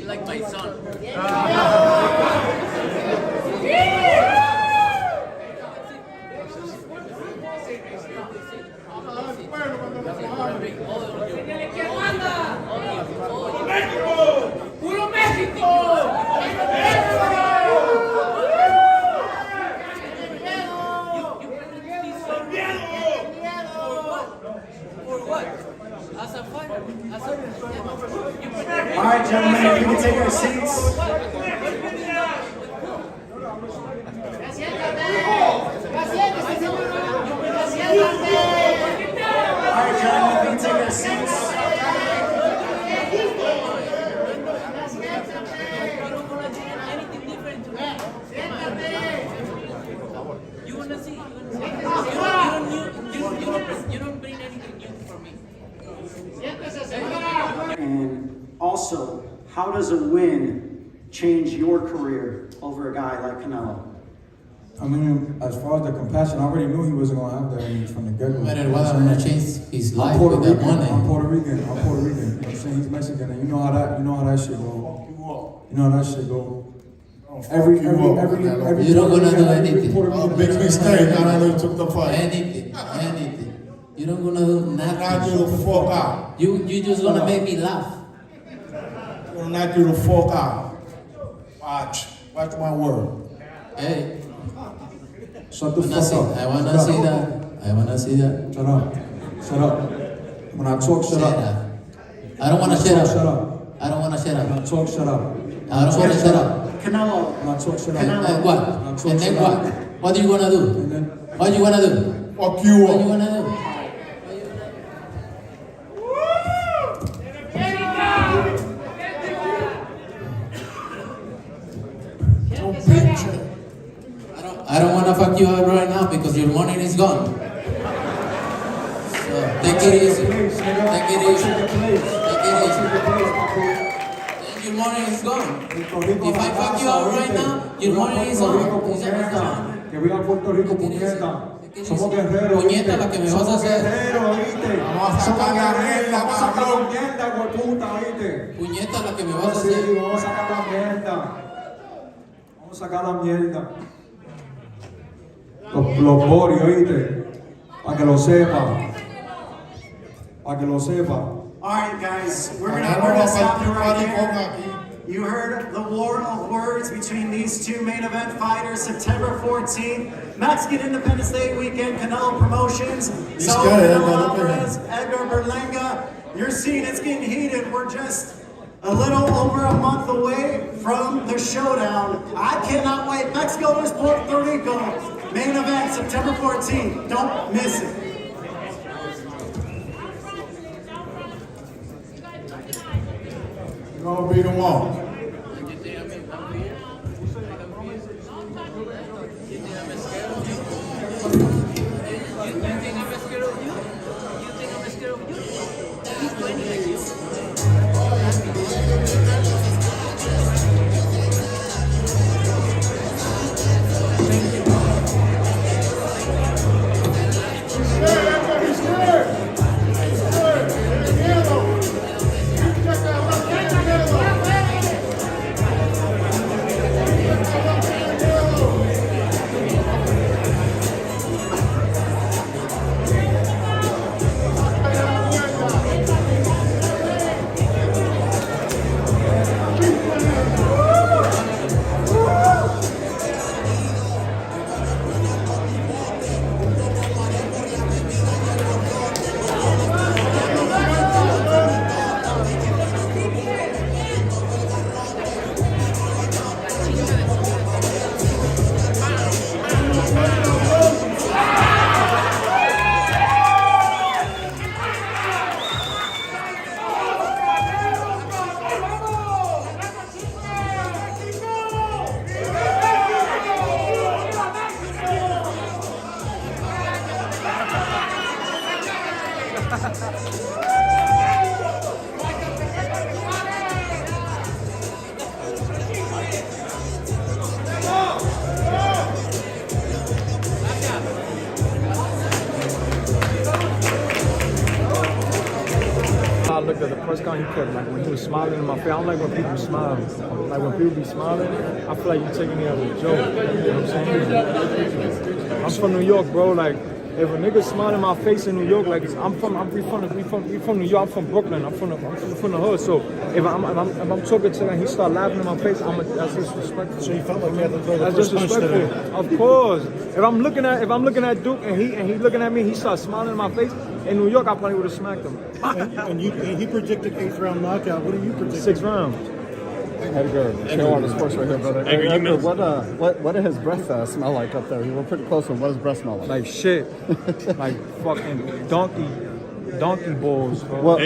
Like my son. ¡Puro México! All right, gentlemen, if you can take your seats. All right, gentlemen, if you can take your seats. You wanna see? You don't bring anything new for me. And also, how does a win change your career over a guy like Canelo? I mean, as far as the compassion, I already knew he wasn't going to have that in me from the get-go. Whether I'm going to change his life I'm Puerto with that Rican. money. I'm Puerto Rican. You know what I'm saying? He's Mexican, and you know how that shit go. You know how that shit go. Every You don't gonna do anything. Big mistake, Canelo took the fight. Anything. You don't gonna do Knock nothing. you the fuck out. You just gonna make me laugh. Gonna knock you the fuck out. Watch my word. Hey, Shut the I fuck up. wanna see that. I wanna see that. Shut up. Shut up. When I talk, shut up. I don't wanna shut up. Shut up. I don't wanna shut When I up. talk, shut up. I don't wanna shut up. Canelo, When I talk, shut up. Canelo. What? And then what? What are you gonna do? And then, What you gonna do? Fuck you What you up. gonna do? I don't wanna fuck you up right now because your money is gone. So take it easy. Take it easy. Take it easy. Then your money is gone. If I fuck you up right now, your money is gone. It's gone. Que viva Puerto Rico, puñeta. Somos guerreros. Puñeta, la que me vas a hacer. Guerreros, ¿viste? Vamos a sacar la mierda, Vamos a sacar la cabrón. mierda, hueputa, ¿viste? Puñeta, la que me vas a Sí, hacer. vamos a sacar la mierda. Vamos a sacar la mierda. Los borios, ¿viste? Para que lo sepa. Para que lo sepa. all right, guys, we're Canelo gonna va a stop partir it right marico here. aquí. You heard the war of words between these two main event fighters, September 14th, Mexican Independence Day weekend, Canelo Promotions. He's So, good, Canelo look at him. Alvarez, Edgar Berlanga, you're seeing it's getting heated. We're just a little over a month away from the showdown. I cannot wait. Mexico versus Puerto Rico, main event, September 14th. Don't miss it. You're gonna beat him up. I looked at the first count he kept, like when he was smiling in my face. I don't like when people smile. Like when people be smiling, I feel like you're taking me as a joke. You know what I'm saying? I'm from New York, bro. Like if a nigga smile in my face in New York, like we from New York. I'm from Brooklyn. I'm from the hood. So if I'm talking to him and he start laughing in my face, that's disrespectful. So you felt like you had to throw the first punch today? Of course. If I'm looking at Duke and he looking at me, he starts smiling in my face. In New York, I probably would have smacked him. And he predicted 8th round knockout. What do you predict? 6 rounds. Edgar, show on the sports right here, brother. Edgar, what did his breath smell like up there? We were pretty close to him. What does his breath smell like? Like shit. Like fucking donkey balls, bro. What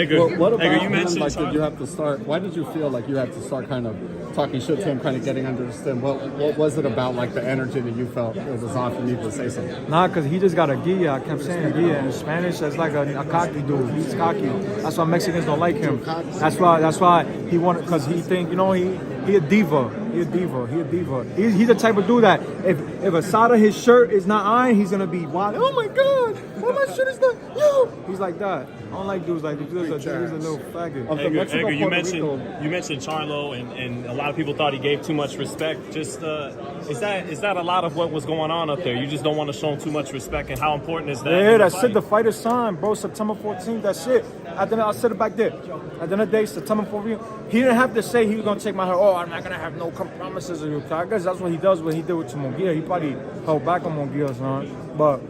about him, like, did you have to start, why did you feel like you had to start kind of talking shit to him, kind of getting under his skin? What was it about, like, the energy that you felt it was off, you needed to say something? Nah, because he just got a guilla. I kept saying guilla. In Spanish, that's like a cocky dude. He's cocky. That's why Mexicans don't like him. That's why he wanted, because he think, you know, he a diva. He's the type of dude that if a side of his shirt is not ironed, he's gonna be wild. Oh my god, my shirt is not. Yo, he's like that. I don't like dudes like this. He's a little faggot. Edgar, you mentioned Charlo, and a lot of people thought he gave too much respect. Just is that a lot of what was going on up there? You just don't want to show him too much respect, and how important is that? Yeah, that's it. The fight is signed, bro. September 14th. That's it. I said it back there. At the end of the day, September 14th. He didn't have to say he was gonna take my head. Oh, I'm not gonna have no promises of you. I guess that's what he does. What he did with Munguia. He probably held back on Munguia, son. But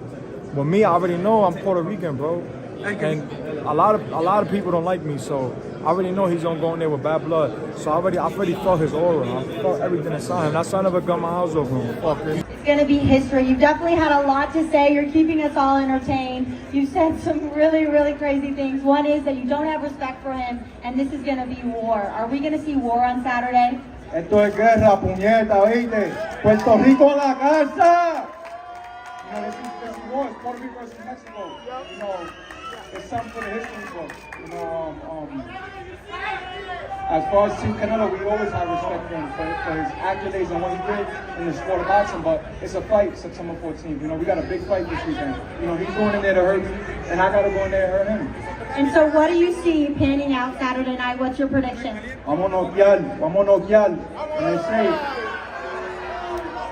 with me, I already know I'm Puerto Rican, bro. And a lot of people don't like me, so I already know he's gonna go in there with bad blood. So I already felt his aura. I felt everything inside him. That's why I never got my house over him. It's gonna be history. You've definitely had a lot to say. You're keeping us all entertained. You've said some really, really crazy things. One is that you don't have respect for him, and this is gonna be war. Are we gonna see war on Saturday? Esto es guerra, puñeta, ¿oíste? Puerto Rico en la casa! You know, this is war. It's Puerto Rico versus Mexico. You know, it's something for the history books. You know, as far as Team Canelo, we always have respect for him for his accolades and what he did in the sport of boxing, but it's a fight September 14th. You know, we got a big fight this weekend. You know, he's going in there to hurt me, and I got to go in there to hurt him. And so what do you see panning out Saturday night? What's your prediction? Vamos a noquear. And they say,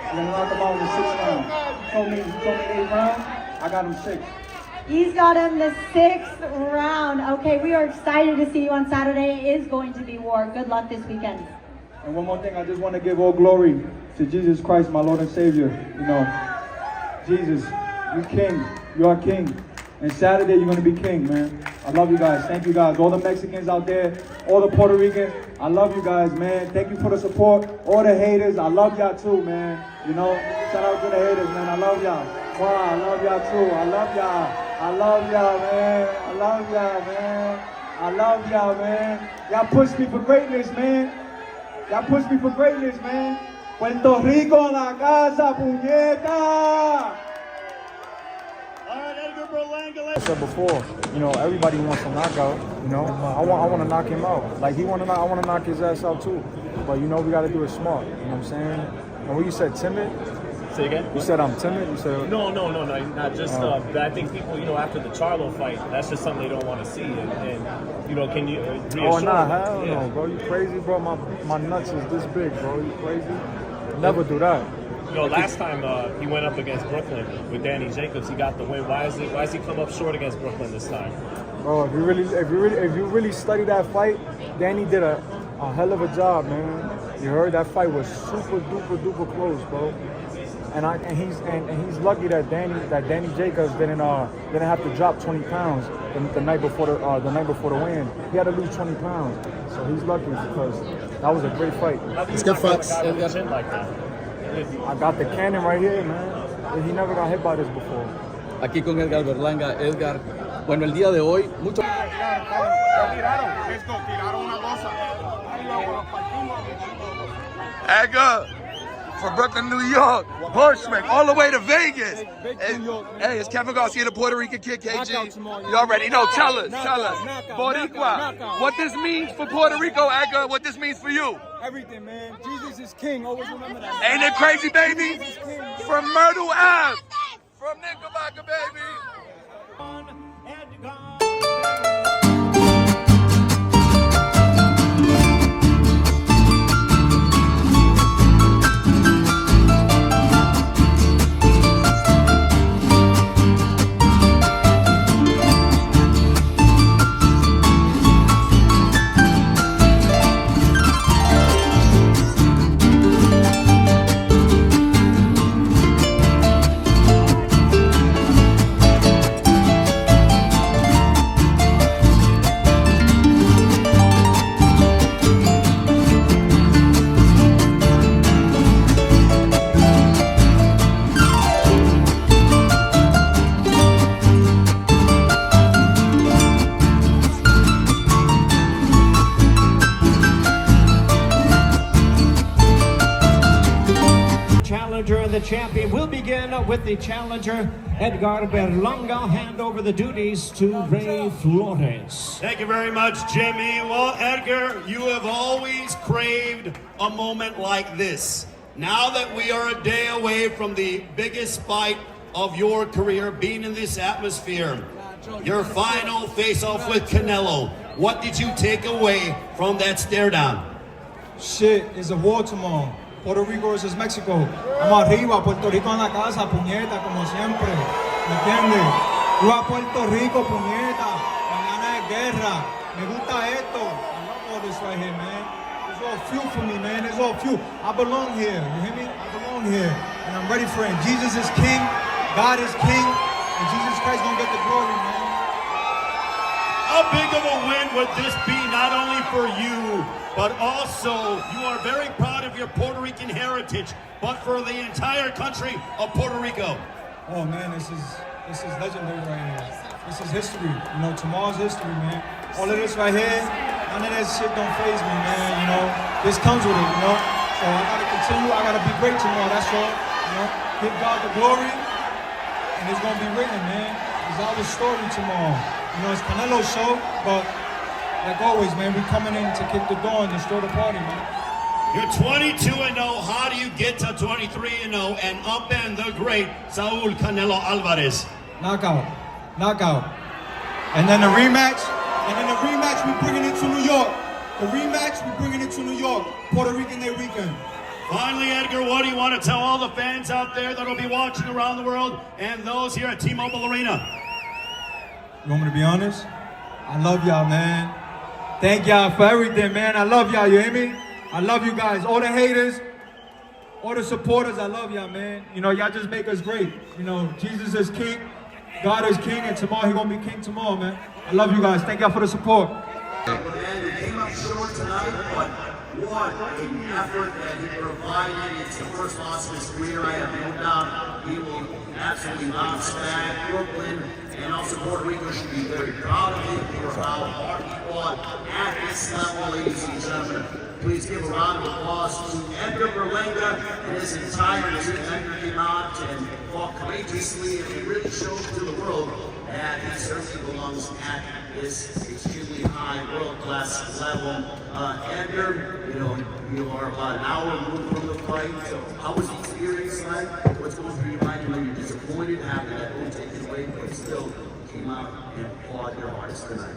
we're going to knock him out in the 6th round. He told me 8th round, I got him 6. He's got him the 6th round. Okay, we are excited to see you on Saturday. It is going to be war. Good luck this weekend. And one more thing, I just want to give all glory to Jesus Christ, my Lord and Savior. You know, Jesus, you king. You are king. And Saturday, you're going to be king, man. I love you guys. Thank you guys. All the Mexicans out there, all the Puerto Ricans, I love you guys, man. Thank you for the support. All the haters, I love y'all too, man. You know, shout out to the haters, man. I love y'all. Wow, I love y'all too. I love y'all. I love y'all, man. I love y'all, man. I love y'all, man. Y'all push me for greatness, man. Y'all push me for greatness, man. Puerto Rico en la casa, puñeta. Edgar Berlanga. I said before, you know, everybody wants a knockout. You know, I want to knock him out. Like I want to knock his ass out too. But you know, we got to do it smart. You know what I'm saying? And when you said timid, Say again? you said I'm timid. You said No, not just. But I think people, you know, after the Charlo fight, that's just something they don't want to see. And you know, can you reassure oh nah, them? hell no, bro. You crazy, bro? My nuts is this big, bro. You crazy? Never do that. You know, last time he went up against Brooklyn with Danny Jacobs, he got the win. Why is he come up short against Brooklyn this time? Bro, if you really study that fight, Danny did a hell of a job, man. You heard that fight was super duper close, bro. And he's lucky that Danny Jacobs didn't have to drop 20 pounds the night before the win. He had to lose 20 pounds, so he's lucky because that was a great fight. Let's get facts. I got the cannon right here, man. He never got hit by this before. Aquí con Edgar Berlanga. Edgar, bueno, el día de hoy, mucho... Edgar, from Brooklyn, New York, Bushwick, all the way to Vegas. Hey, it's Kevin Garcia, the Puerto Rican Kid, KG. You already know. Tell us. Boricua, what this means for Puerto Rico, Edgar, what this means for you. Everything, man. Jesus is king. Always remember that. Ain't it crazy, baby? From Myrtle Ave, from Knickerbocker, baby. The champion will begin with the challenger, Edgar Berlanga. Hand over the duties to Ray Flores. Thank you very much, Jimmy. Well, Edgar, you have always craved a moment like this. Now that we are a day away from the biggest fight of your career, being in this atmosphere, your final face-off with Canelo, what did you take away from that stare down? Shit, it's a war tomorrow. Puerto Rico versus Mexico. Vamos arriba, Puerto Rico en la casa, puñeta, como siempre. ¿Me entiendes? Viva Puerto Rico, puñeta. Mañana es guerra. Me gusta esto. I love all this right here, man. It's all fuel for me, man. It's all fuel. I belong here. You hear me? I belong here. And I'm ready for it. Jesus is king. God is king. And Jesus Christ gonna get the glory, man. How big of a win would this be, not only for you, but also you are very proud of your Puerto Rican heritage, but for the entire country of Puerto Rico? Oh man, this is legendary right here. This is history. You know, tomorrow's history, man. All of this right here, none of that shit don't faze me, man. You know, this comes with it, you know. So I gotta continue. I gotta be great tomorrow. That's all. You know, give God the glory, and it's gonna be written, man. It's our story tomorrow. You know, it's Canelo's show, but like always, man, we coming in to kick the door and destroy the party, man. You're 22-0. How do you get to 23-0 and upend the great Saul Canelo Alvarez? Knockout. And then the rematch. We bringing it to New York. The rematch, we bringing it to New York. Puerto Rican Day weekend. Finally, Edgar, what do you want to tell all the fans out there that will be watching around the world and those here at T-Mobile Arena? You want me to be honest? I love y'all, man. Thank y'all for everything, man. I love y'all, you hear me? I love you guys. All the haters, all the supporters, I love y'all, man. You know, y'all just make us great. You know, Jesus is king, God is king, and tomorrow he gonna be king tomorrow, man. I love you guys. Thank y'all for the support. Man, we came up short tonight, but what an effort that he provided. It's the first loss of his career. I have no doubt he will absolutely bounce back. Brooklyn and also Puerto Rico should be very proud of him for how hard he fought at this level, ladies and gentlemen. Please give a round of applause to Edgar Berlanga and his entire team. Edgar came out and fought courageously, and he really showed to the world that he certainly belongs at this extremely high world-class level. Edgar, you know, you are about an hour removed from the fight. So how was the experience like? What's going through your mind? You know, you're disappointed after that win taken away, but still came out and fought your hardest tonight.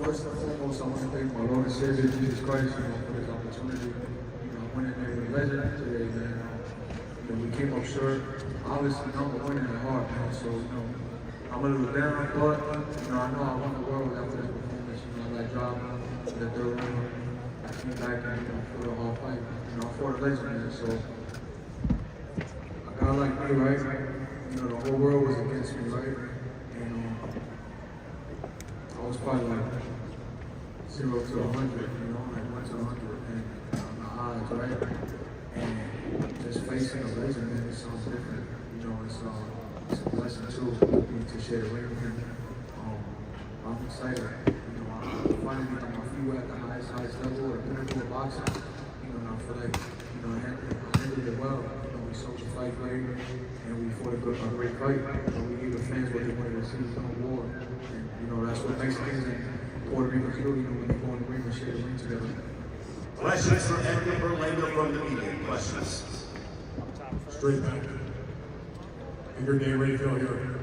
First and foremost, I want to thank my Lord and Savior, Jesus Christ, you know, for this opportunity. You know, winning a legend today, man. You know, we came up short. Obviously, number one in the heart, man. So, you know, I'm a little down, but, you know, I won the world after this performance. You know, I got dropped in the third round. I came back and, you know, fought a hard fight. You know, I fought a legend, man. So, a guy like me, right? You know, the whole world was against me, right? And I was probably like 0 to 100, you know, like 1 to 100, and my odds, right? And just facing a legend, man, it sounds different. You know, it's a blessing too, to share the ring with him. I'm excited. You know, I finally got my feet at the highest level, the pinnacle of boxing. You know, and I feel like, you know, handled it well. We sold the fight great, and we fought a great fight. We gave the fans what they wanted to see, no war. And that's what Mexicans and Puerto Ricans do. When they go in the ring and share the ring together. Questions for Edgar Berlanga from the media. Questions. Straight back. Edgar Day Radio here.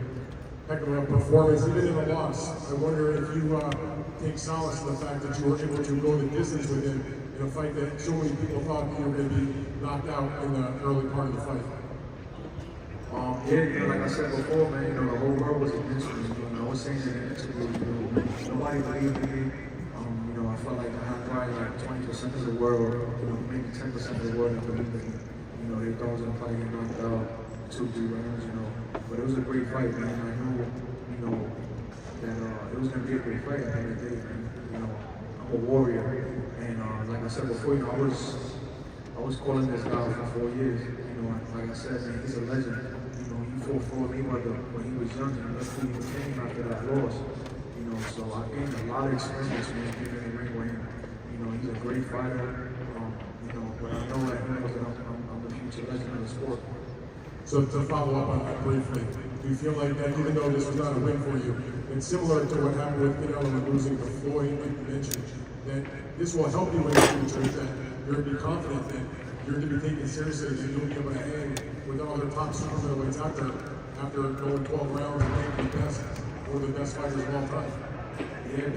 Heck of a performance, even in a loss. I wonder if you take solace in the fact that you were able to go the distance with him in a fight that so many people thought you were going to be knocked out in the early part of the fight. Yeah, like I said before, man, the whole world was against me. I was saying in the interview, nobody believed me. I felt like I had probably like 20% of the world, maybe 10% of the world that believed in me. They thought I was gonna probably get knocked out 2-3 rounds, But it was a great fight, man. I knew, that it was gonna be a great fight at the end of the day, man. I'm a warrior, and like I said before, I was calling this guy for 4 years. Like I said, man, he's a legend. He fought for me when he was young, and that's who he became after that loss. So I gained a lot of experience when being in the ring with him. He's a great fighter. But I know that I'm the future legend of the sport. So to follow up on that briefly, do you feel like that even though this was not a win for you, it's similar to what happened with Canelo and losing to Floyd, like you mentioned, that this will help you in the future, that you're going to be confident that you're going to be taken seriously and you'll be able to hang with all the top super middleweights out there after going 12 rounds and making the best, one of the best fighters of all time? Yeah,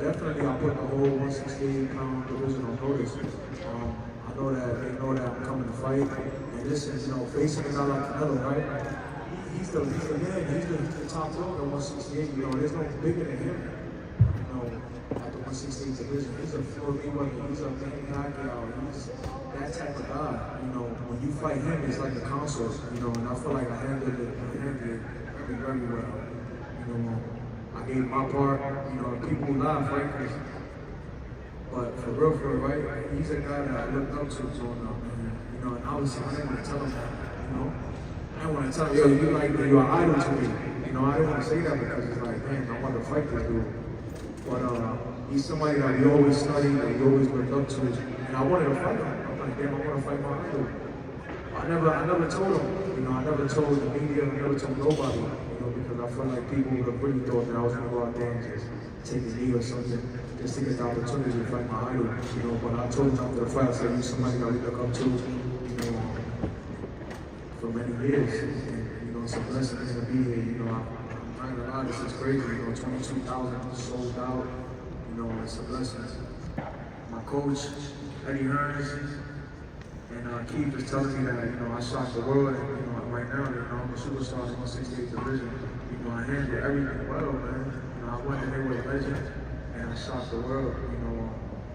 definitely I put the whole 168-pound division on notice. I know that they know that I'm coming to fight. And listen, facing a guy like Canelo, right? He's the top dog at 168. There's no bigger than him. At the 168 division, he's a Floyd Mayweather. He's a Manny Pacquiao. He's that type of guy. When you fight him, it's like a consort. And I feel like I handled it very well. I gave my part, people laugh, right? But for real, right? He's a guy that I looked up to growing up, man. And obviously I didn't want to tell him that, I didn't want to tell him, you're an idol to me. I didn't want to say that because it's like, man, I want to fight this dude. But he's somebody that we always studied, that we always looked up to. And I wanted to fight him. I'm like, damn, I want to fight my idol. I never told him, I never told the media, I never told nobody. Because I felt like people would have really thought that I was going to go out there and just take a knee or something, just to get the opportunity to fight my idol, But I told him after the fight, I said, you're somebody that we look up to, for many years. And, it's a blessing to be here, I'm not going to lie, this is crazy, 22,000 sold out, it's a blessing. My coach, Eddie Hearns, and Keith is telling me that, I shocked the world, and, right now, I'm a superstar in the 168 division. I handled everything well, man. I went in there with a legend, and I shocked the world.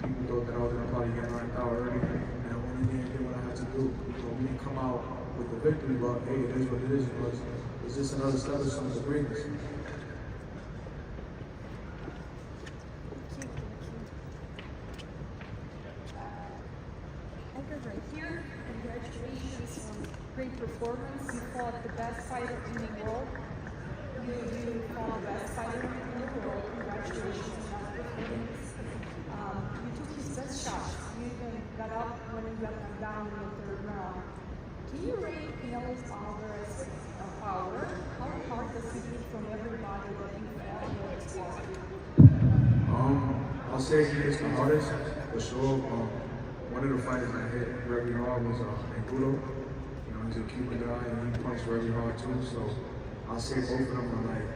People thought that I was gonna probably get knocked out early, and I went in there and did what I had to do. We didn't come out with the victory, but hey, it is what it is. It's just another step of some of the greatness. Edgar, right here, congratulations on great performance. You fought the best fighter in the world. You fought the best fighter in the world. Congratulations on that performance. You took his best shots. You even got up when you got down in the third round. Can you rate Canelo Alvarez's power? How hard does he hit from everybody that you fought with? I'll say he hits the hardest, for sure. One of the fighters that hit very hard was Angulo. He's a Cuban guy and he punched very hard too. So I'll say both of them are like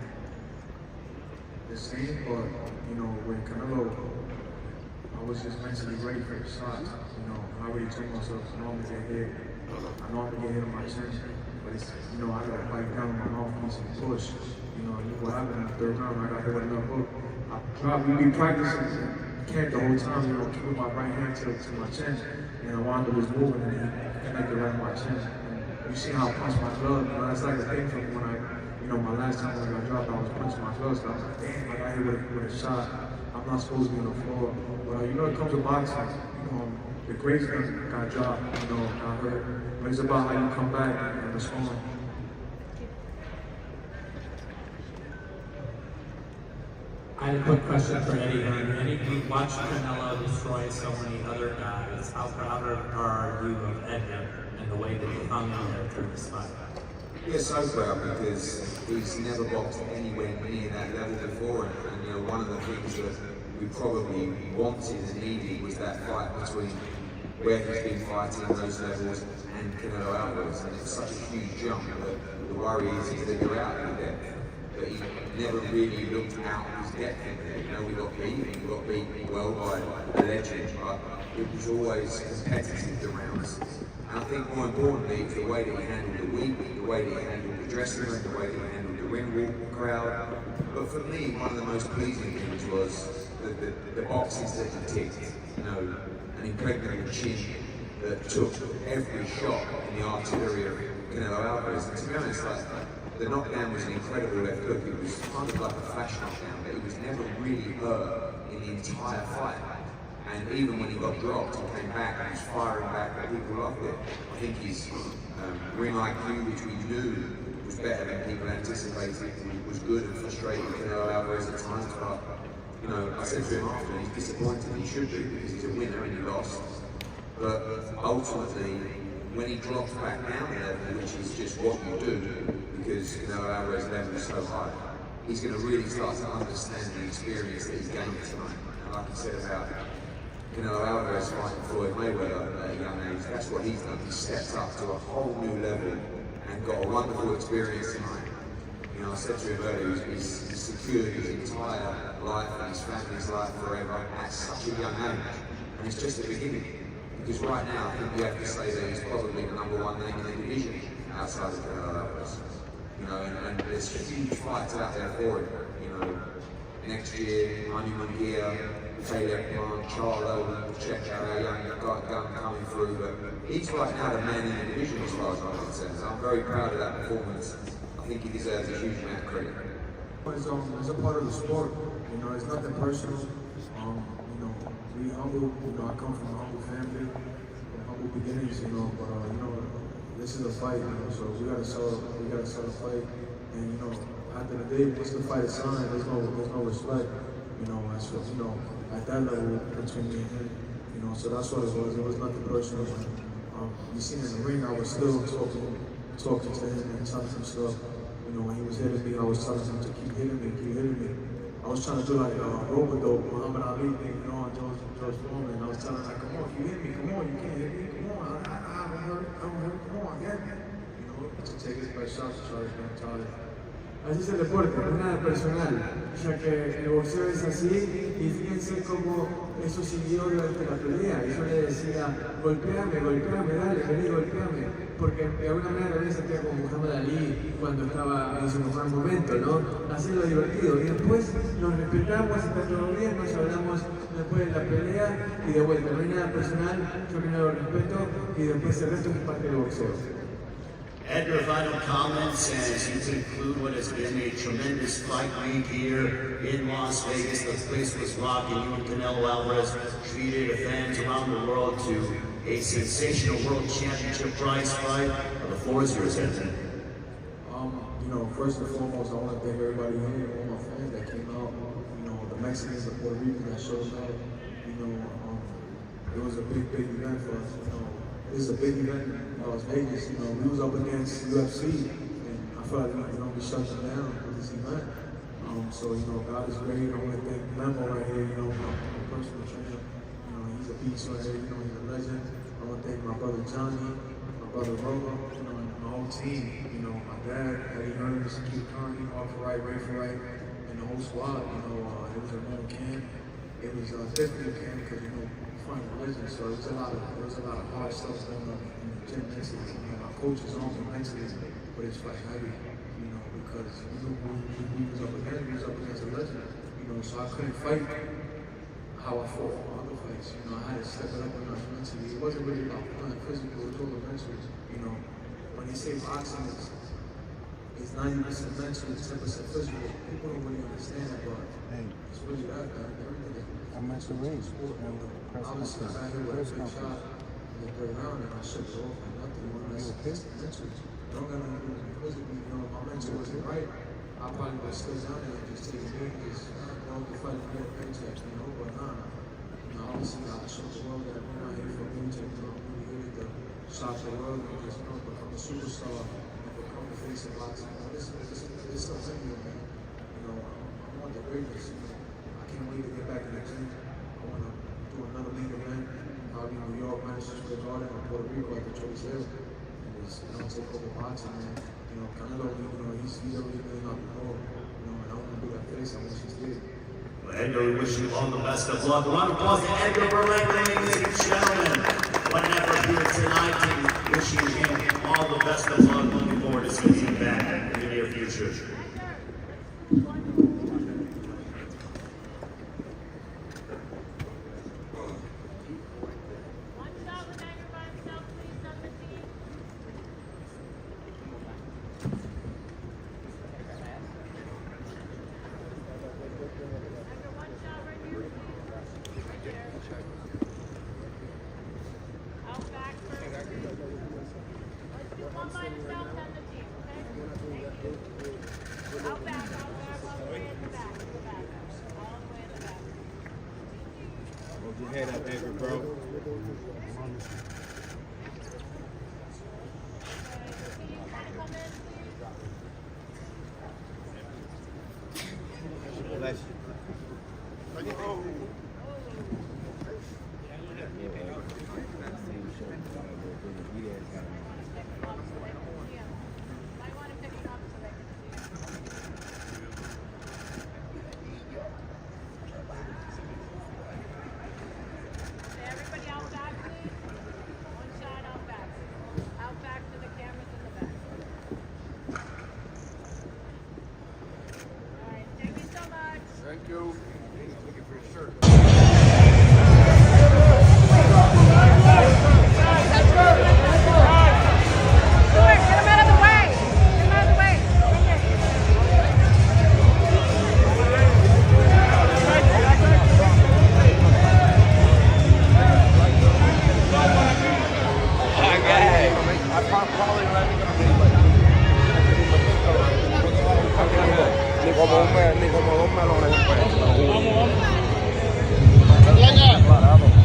the same, but with Canelo, I was just mentally ready for the shots. I already told myself I know I'm gonna get hit. I know I'm gonna get hit on my chin, but it's I gotta bite down on my mouthpiece and push. Look what happened in the third round. I got hit with another hook. I probably be practicing camp the whole time, keeping my right hand to my chin, and I wound up just moving and he connected right on my chin. You see how I punched my glove, that's like the thing from when my last time when I got dropped, I was punching my gloves, so I was like, damn, I got hit with a shot. I'm not supposed to be on the floor. But it comes with boxing, the greats got dropped, got hurt. But it's about how you come back and respond. I have a quick question for Eddie. We watched Canelo destroy so many other guys. How proud are you of Edgar and the way that he hung in there through this fight? Yeah, so proud because he's never boxed anywhere near that level before, and you know, one of the things that we probably wanted and needed was that fight between where he's been fighting those levels and Canelo Alvarez, and it's such a huge jump that the worry is that you're out of there. But he never really looked out of his depth in there. You know, we got beat well by a legend, but it was always competitive, the rounds. And I think more importantly, it's the way that he handled the week, the way that he handled the dressing room, the way that he handled the ring walk crowd. But for me, one of the most pleasing things was the boxes that he ticked. You know, an impregnable chin that took every shot in the artillery of Canelo Alvarez. And to be honest, like, the knockdown was an incredible left hook. It was kind of like a flash knockdown, but it was never really hurt in the entire fight. And even when he got dropped, he came back and was firing back, and people loved it. I think his ring IQ, which we knew was better than people anticipated, was good and frustrated Canelo Alvarez at times. But you know, I said to him after, he's disappointed. He should be because he's a winner and he lost. But ultimately, when he drops back down a level, which is just what you do, because Canelo Alvarez's level is so high, he's going to really start to understand the experience that he's gained tonight. And like I said about Canelo Alvarez fighting Floyd Mayweather at a young age, that's what he's done. He's stepped up to a whole new level and got a wonderful experience tonight. You know, I said to him earlier, he's secured his entire life and his family's life forever at such a young age. And it's just the beginning. Because right now, I think we have to say that he's probably the #1 name in the division outside of Canelo Alvarez. You know, and there's huge fights out there for him. You know, next year, Manny Munguia, Caleb Plant, Charlo, check out our young gun coming through. But he's right now the man in the division as far as I'm concerned. So I'm very proud of that performance. I think he deserves a huge amount of credit. It's a part of the sport. You know, it's nothing personal. You know, we humble. You know, I come from a humble family, from humble beginnings. You know, but you know, this is a fight. You know, so we gotta sell the fight. And you know, after the day, once the fight is signed, there's no respect. You know, as for, you know, at that level between me and him. You know, so that's what it was. It was nothing personal. You seen in the ring, I was still talking to him and telling him stuff. You know, when he was hitting me, I was telling him to keep hitting me. I was trying to do like rope-a-dope, Muhammad Ali thing, you know, on George Foreman. I was telling him, like, come on, if you hit me, come on, you can't hit me, come on, I haven't hurt, come on, get me. You know, to take his best shots, to try to get tired. Así es el deporte, no es nada personal, ya que el boxeo es así, y fíjense cómo eso siguió durante la pelea. Yo le decía, golpeame, dale, vení, golpeame, porque de alguna manera también sentía como Muhammad Ali cuando estaba en su mejor momento, ¿no? Hacerlo divertido, y después nos respetamos, está todo bien, nos hablamos después de la pelea, y de vuelta, no hay nada personal, yo primero respeto, y después el resto es parte del boxeo. Edgar, final comments as you conclude what has been a tremendous fight week here in Las Vegas. The place was rocking. You and Canelo Alvarez treated fans around the world to a sensational World Championship prize fight. The floor is yours, Edgar. You know, first and foremost, I want to thank everybody here, all my fans that came out. You know, the Mexicans, the Puerto Ricans that showed up. You know, it was a big event for us. You know, it was a big event in Las Vegas. You know, we was up against UFC, and I felt like, you know, we shut them down with this event. So, you know, God is great. I want to thank Memo right here, you know, my personal trainer. You know, he's a beast right here, you know, he's a legend. I want to thank my brother Johnny, my brother Rolo, you know, and my whole team. You know, my dad, Eddie Hearns, Keith Carney, Off for Right, Ray for Right, and the whole squad. You know, it was a long camp. It was definitely a camp because, you know, we find a legend. So there was a lot of hard stuff going on in the gym mentally. You know, my coach is on me mentally, but it's FightHype, you know, because we was up against a legend. You know, so I couldn't fight how I fought for other fights. You know, I had to step it up a notch mentally. It wasn't really about playing physical, it was all mental. You know, when they say boxing is 90% mental, 10% physical, people don't really understand that, but it's really that, everything. I'm at the range. Obviously, I got hit with a big shot in the third round, and I shook it off and nothing. That's mental. Don't got nothing to do with physically. You know, my mental wasn't right. I probably would have stood down there and just taken it because go to fight to get a paycheck, you know, but obviously I showed the world that we're not here for a paycheck, you know, we're here to shock the world because, you know, become a superstar and become the face of boxing. You know, this stuff's in here, man. You know, I want the greatness, you know. I can't wait to get back in the gym. I want to do another main event, probably New York, Madison Square Garden, or Puerto Rico at the Choice Hill. And just, you know, take over boxing, man. You know, Canelo, you know, he's already been up the road. You know, and I want to be that face I wish he's did. Well, Edgar, we wish you all the best of luck. A round of applause to Edgar Berlanga, ladies and gentlemen. What an effort here tonight, and wishing him all the best of luck. Looking forward to seeing him back in the near future. Hold your head up, Edgar, bro. Bless you. Thank you. Looking for your shirt. Ni como 2 melones. Vamos.